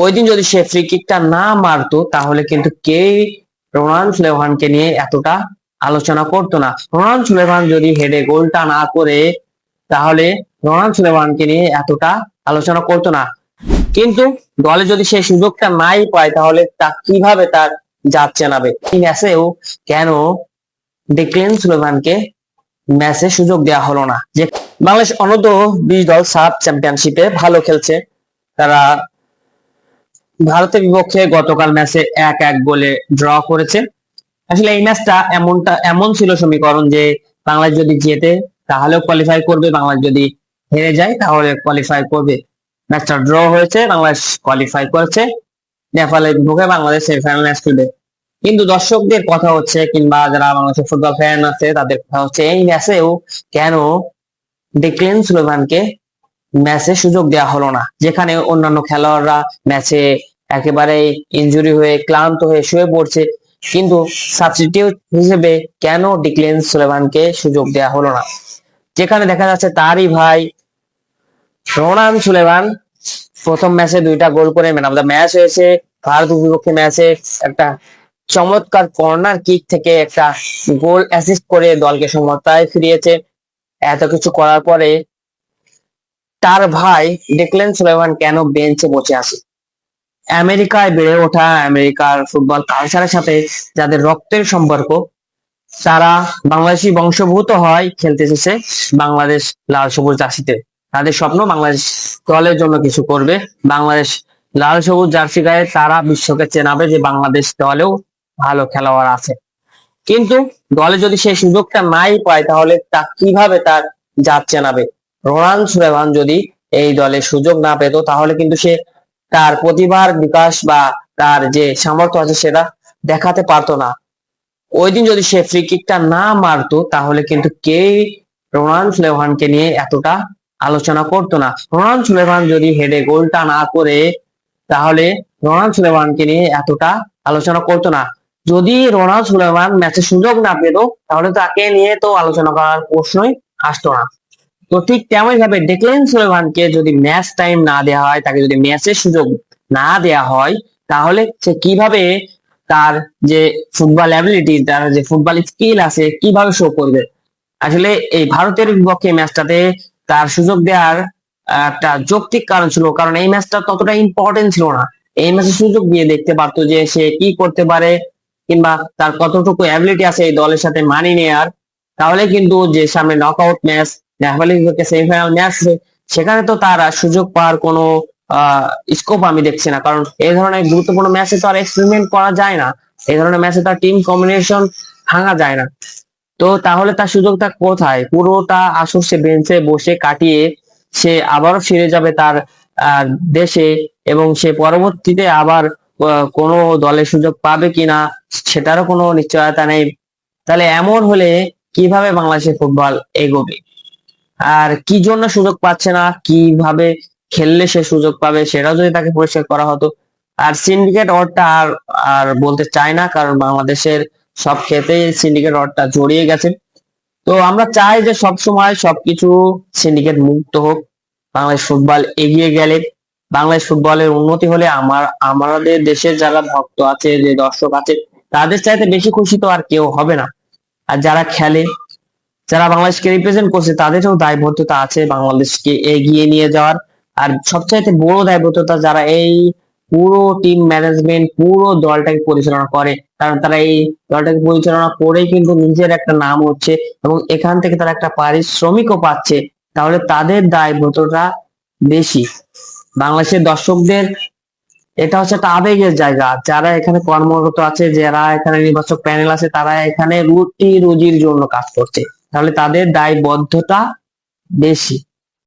ওই দিন যদি সে ফ্রি কিকটা না মারতো তাহলে কিন্তু কেউ রোনাল্ড সুলেমানকে নিয়ে এতটা আলোচনা করতো না। রোনাল্ড সুলেমান যদি হেডে গোলটা না করে তাহলে রোনাল্ড সুলেমানকে নিয়ে এতটা আলোচনা করতো না। কিন্তু দলে যদি সেই সুযোগটা নাই পায় তাহলে তা কিভাবে তার জাত চেনাবে? এই ম্যাচেও কেন ডিক্লেন সুলেমানকে ম্যাচে সুযোগ দেওয়া হলো না? যে বাংলাদেশ অনূর্ধ্ব-20 দল সাব চ্যাম্পিয়নশিপে ভালো খেলছে, তারা ভারতের বিপক্ষে গতকাল ম্যাচে 1-1 গোলে ড্র করেছে। আসলে এই ম্যাচটা এমন ছিল সমীকরণ যে বাংলাদেশ যদি জেতে তাহলেও কোয়ালিফাই করবে, বাংলাদেশ যদি হেরে যায় তাহলে কোয়ালিফাই করবে। ম্যাচটা ড্র হয়েছে, বাংলাদেশ কোয়ালিফাই করেছে, নেপালের বিপক্ষে বাংলাদেশ সেমিফাইনাল ম্যাচ খেলবে। কিন্তু দর্শকদের কথা হচ্ছে, কিংবা যারা বাংলাদেশের ফুটবল ফ্যান আছে তাদের কথা হচ্ছে, এই ম্যাচেও কেন ডিক্লেন সুলেমানকে ম্যাচে সুযোগ দেওয়া হলো না? যেখানে অন্যান্য খেলোয়াড়রা ম্যাচে একেবারে ইনজুরি হয়ে ক্লান্ত হয়ে শুয়ে পড়ছে, কিন্তু সাবস্টিটিউট হিসেবে কেন ডিক্লেন সুলেমানকে সুযোগ দেওয়া হলো না? যেখানে দেখা যাচ্ছে তারই ভাই রোনাল্ড সুলেমান প্রথম ম্যাচে 2টা গোল করে ম্যান অফ দ্য ম্যাচ হয়েছে। ভারত বিপক্ষে ম্যাচে একটা চমৎকার কর্নার কিক থেকে একটা গোল অ্যাসিস্ট করে দলকে সমতায় ফিরিয়েছে। এত কিছু করার পরে তার ভাই ডিক্লেন সুলেমান কেন বেঞ্চে বসে আছে? আমেরিকায় বেড়ে ওঠা, আমেরিকার ফুটবল কালচারের সাথে যাদের রক্তের সম্পর্ক, তারা বাংলাদেশি বংশোদ্ভূত হয়, খেলতে এসেছে বাংলাদেশ লাল সবুজ জার্সিতে। তাদের স্বপ্ন বাংলাদেশ দলের জন্য কিছু করবে, বাংলাদেশ লাল সবুজ জার্সি গায়ে তারা বিশ্বকে চেনাবে যে বাংলাদেশ দলেও ভালো খেলোয়াড় আছে। কিন্তু দলে যদি সেই সুযোগটা নাই পায় তাহলে তা কিভাবে তার জাত চেনাবে? রোনাল্ড সুলেমান যদি এই দলে সুযোগ না পেত তাহলে কিন্তু সে তার প্রতিভার বিকাশ বা তার যে সামর্থ্য আছে সেটা দেখাতে পারতো না। ওই দিন যদি সে ফ্রি কিকটা না মারতো তাহলে কিন্তু কেউ রোনাল্ড সুলেমানকে নিয়ে এতটা আলোচনা করতো না। রোনাল্ড সুলেমান যদি হেডে গোলটা না করে তাহলে রোনাল্ড সুলেমানকে নিয়ে এতটা আলোচনা করতো না। যদি রোনাল্ড সুলেমান ম্যাচে সুযোগ না পেত তাহলে তাকে নিয়ে তো আলোচনা করার প্রশ্নই আসতো না। তো ঠিক তেমন ভাবে ডিক্লেন সুলেমানকে যদি ম্যাচ টাইম না দেওয়া হয়, তাকে যদি ম্যাচের সুযোগ না দেওয়া হয়, তাহলে সে কিভাবে তার যে ফুটবল অ্যাবিলিটি, তার যে ফুটবল স্কিল আছে কিভাবে শো করবে? আসলে এই ভারতের বিপক্ষে ম্যাচটাতে তার সুযোগ দেওয়ার একটা যৌক্তিক কারণ ছিল, কারণ এই ম্যাচটা ততটা ইম্পর্টেন্ট ছিল না। এই ম্যাচে সুযোগ দিয়ে দেখতে পারতো যে সে কি করতে পারে, কিংবা তার কতটুকু অ্যাবিলিটি আছে এই দলের সাথে মানিয়ে নেওয়ার। তাহলে কিন্তু যে সামনে নকআউট ম্যাচ, নেপালের বিপক্ষে সেমিফাইনাল ম্যাচ, সেখানে তো তার আর সুযোগ পাওয়ার কোনো স্কোপ আমি দেখছি না। কারণ এই ধরনের গুরুত্বপূর্ণ ম্যাচে তো আর এক্সপেরিমেন্ট করা যায় না, এই ধরনের ম্যাচে তার টিম কম্বিনেশন ভাঙা যায় না। তো তাহলে তার সুযোগটা কোথায়? পুরোটা আসর সে বেঞ্চে বসে কাটিয়ে সে আবারও ফিরে যাবে তার দেশে, এবং সে পরবর্তীতে আবার কোনো দলে সুযোগ পাবে কিনা সেটারও কোনো নিশ্চয়তা নেই। তাহলে এমন হলে কিভাবে বাংলাদেশের ফুটবল এগোবে? আর কি জন্য সুযোগ পাচ্ছে না, কিভাবে খেললে সে সুযোগ পাবে সেটাও যদি তাকে পরিষ্কার করা হতো। আর সিন্ডিকেট অর্ডটা আর আর বলতে চাই না, কারণ বাংলাদেশের সব ক্ষেত্রেই সিন্ডিকেট অর্ডটা জড়িয়ে গেছে। তো আমরা চাই যে সব সময় সবকিছু সিন্ডিকেট মুক্ত হোক, বাংলাদেশ ফুটবল এগিয়ে গেলে, বাংলাদেশ ফুটবলের উন্নতি হলে আমাদের দেশের যারা ভক্ত আছে, যে দর্শক আছে, তাদের চাইতে বেশি খুশি তো আর কেউ হবে না। আর যারা খেলে, যারা বাংলাদেশকে রিপ্রেজেন্ট করছে, তাদেরও দায়বদ্ধতা আছে বাংলাদেশকে এগিয়ে নিয়ে যাওয়ার। আর সবচাইতে বড় দায়বদ্ধতা যারা এই পুরো টিম ম্যানেজমেন্ট, পুরো দলটাকে পরিচালনা করে, কারণ তারা এই দলটাকে পরিচালনা করেই কিন্তু নিজের একটা নাম হচ্ছে এবং এখান থেকে তারা একটা পারিশ্রমিকও পাচ্ছে। তাহলে তাদের দায়বদ্ধতা বেশি। বাংলাদেশের দর্শকদের এটা হচ্ছে একটা আবেগের জায়গা। যারা এখানে কর্মরত আছে, যারা এখানে নির্বাচক প্যানেল আছে, তারা এখানে রুটি রুজির জন্য কাজ করছে, তাহলে তাদের দায়বদ্ধতা বেশি।